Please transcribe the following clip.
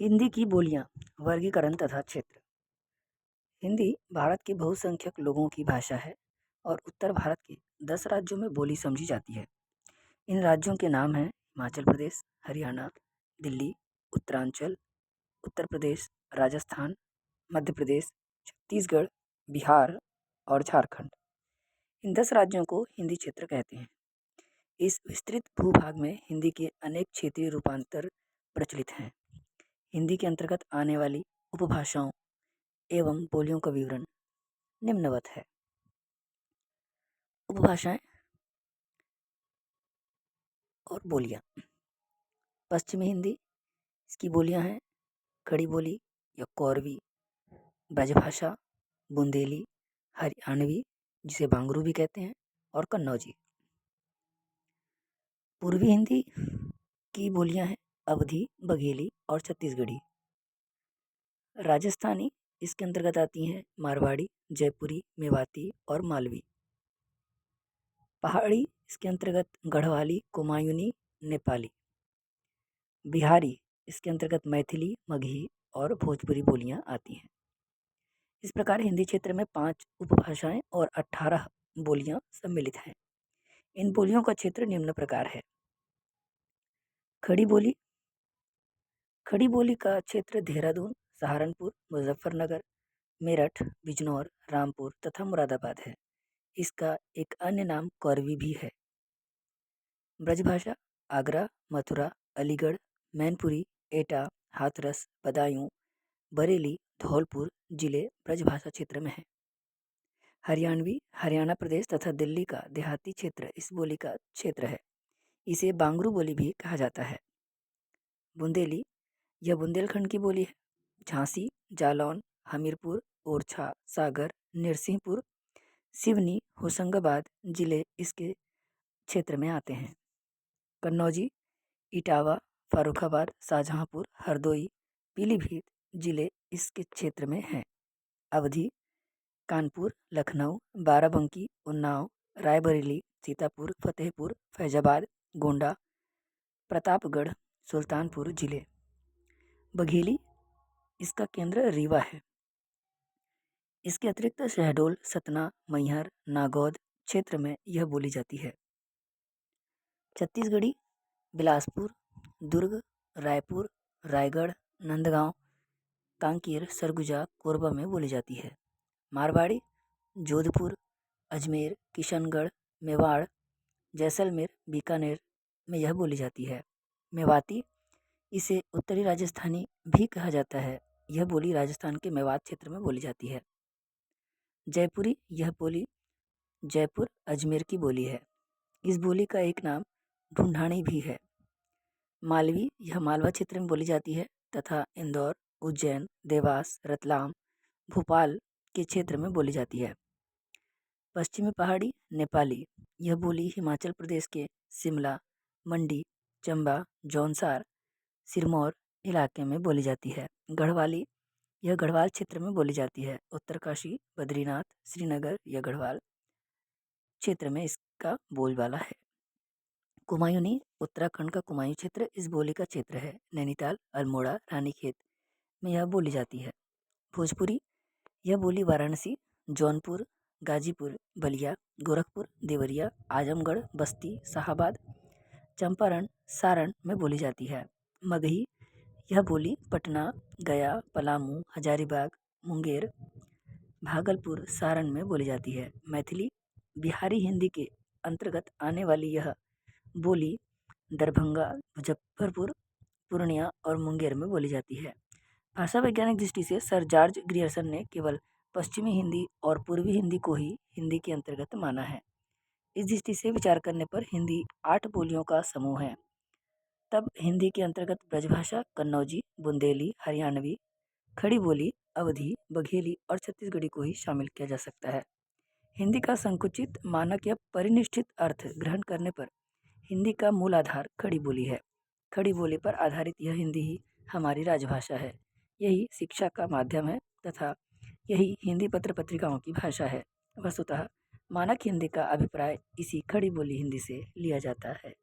हिंदी की बोलियाँ, वर्गीकरण तथा क्षेत्र। हिंदी भारत के बहुसंख्यक लोगों की भाषा है और उत्तर भारत के 10 राज्यों में बोली समझी जाती है। इन राज्यों के नाम हैं हिमाचल प्रदेश, हरियाणा, दिल्ली, उत्तरांचल, उत्तर प्रदेश, राजस्थान, मध्य प्रदेश, छत्तीसगढ़, बिहार और झारखंड। इन 10 राज्यों को हिंदी क्षेत्र कहते हैं। इस विस्तृत भूभाग में हिंदी के अनेक क्षेत्रीय रूपांतर प्रचलित हैं। हिंदी के अंतर्गत आने वाली उपभाषाओं एवं बोलियों का विवरण निम्नवत है। उपभाषाएं और बोलियां। पश्चिमी हिंदी, इसकी बोलियां हैं खड़ी बोली या कौरवी, ब्रजभाषा, बुंदेली, हरियाणवी जिसे बांगरू भी कहते हैं और कन्नौजी। पूर्वी हिंदी की बोलियां हैं अवधी, बघेली और छत्तीसगढ़ी। राजस्थानी इसके अंतर्गत आती हैं मारवाड़ी, जयपुरी, मेवाती और मालवी। पहाड़ी इसके अंतर्गत गढ़वाली, कुमायूनी, नेपाली। बिहारी इसके अंतर्गत मैथिली, मगही और भोजपुरी बोलियां आती हैं। इस प्रकार हिंदी क्षेत्र में 5 उपभाषाएं और 18 बोलियां सम्मिलित हैं। इन बोलियों का क्षेत्र निम्न प्रकार है। खड़ी बोली। खड़ी बोली का क्षेत्र देहरादून, सहारनपुर, मुजफ्फरनगर, मेरठ, बिजनौर, रामपुर तथा मुरादाबाद है। इसका एक अन्य नाम कौरवी भी है। ब्रजभाषा आगरा, मथुरा, अलीगढ़, मैनपुरी, एटा, हाथरस, बदायूं, बरेली, धौलपुर जिले ब्रजभाषा क्षेत्र में हैं। हरियाणवी हरियाणा प्रदेश तथा दिल्ली का देहाती क्षेत्र इस बोली का क्षेत्र है। इसे बांगरू बोली भी कहा जाता है। बुंदेली, यह बुंदेलखंड की बोली है। झांसी, जालौन, हमीरपुर, ओरछा, सागर, नरसिंहपुर, सिवनी, होशंगाबाद जिले इसके क्षेत्र में आते हैं। कन्नौजी, इटावा, फर्रुखाबाद, शाहजहांपुर, हरदोई, पीलीभीत जिले इसके क्षेत्र में हैं। अवधी, कानपुर, लखनऊ, बाराबंकी, उन्नाव, रायबरेली, सीतापुर, फतेहपुर, फैजाबाद, गोंडा, प्रतापगढ़, सुल्तानपुर जिले। बघेली, इसका केंद्र रीवा है। इसके अतिरिक्त शहडोल, सतना, मैहर, नागौद क्षेत्र में यह बोली जाती है। छत्तीसगढ़ी, बिलासपुर, दुर्ग, रायपुर, रायगढ़, नंदगांव, कांकेर, सरगुजा, कोरबा में बोली जाती है। मारवाड़ी, जोधपुर, अजमेर, किशनगढ़, मेवाड़, जैसलमेर, बीकानेर में यह बोली जाती है। मेवाती, इसे उत्तरी राजस्थानी भी कहा जाता है। यह बोली राजस्थान के मेवात क्षेत्र में बोली जाती है। जयपुरी, यह बोली जयपुर, अजमेर की बोली है। इस बोली का एक नाम ढूंढानी भी है। मालवी, यह मालवा क्षेत्र में बोली जाती है तथा इंदौर, उज्जैन, देवास, रतलाम, भोपाल के क्षेत्र में बोली जाती है। पश्चिमी पहाड़ी नेपाली, यह बोली हिमाचल प्रदेश के शिमला, मंडी, चंबा, जौनसार, सिरमौर इलाके में बोली जाती है। गढ़वाली, यह गढ़वाल क्षेत्र में बोली जाती है। उत्तरकाशी, बद्रीनाथ, श्रीनगर यह गढ़वाल क्षेत्र में इसका बोलबाला है। कुमायूनी, उत्तराखंड का कुमायूं क्षेत्र इस बोली का क्षेत्र है। नैनीताल, अल्मोड़ा, रानीखेत में यह बोली जाती है। भोजपुरी, यह बोली वाराणसी, जौनपुर, गाजीपुर, बलिया, गोरखपुर, देवरिया, आजमगढ़, बस्ती, शाहाबाद, चंपारण, सारण में बोली जाती है। मगही, यह बोली पटना, गया, पलामू, हजारीबाग, मुंगेर, भागलपुर, सारण में बोली जाती है। मैथिली, बिहारी हिंदी के अंतर्गत आने वाली यह बोली दरभंगा, मुजफ्फरपुर, पूर्णिया और मुंगेर में बोली जाती है। भाषा वैज्ञानिक दृष्टि से सर जॉर्ज ग्रियर्सन ने केवल पश्चिमी हिंदी और पूर्वी हिंदी को ही हिंदी के अंतर्गत माना है। इस दृष्टि से विचार करने पर हिंदी 8 बोलियों का समूह है। तब हिंदी के अंतर्गत ब्रजभाषा, कन्नौजी, बुंदेली, हरियाणवी, खड़ी बोली, अवधी, बघेली और छत्तीसगढ़ी को ही शामिल किया जा सकता है। हिंदी का संकुचित, मानक या परिनिष्ठित अर्थ ग्रहण करने पर हिंदी का मूल आधार खड़ी बोली है। खड़ी बोली पर आधारित यह हिंदी ही हमारी राजभाषा है। यही शिक्षा का माध्यम है तथा यही हिंदी पत्र पत्रिकाओं की भाषा है। वस्तुतः मानक हिंदी का अभिप्राय इसी खड़ी बोली हिंदी से लिया जाता है।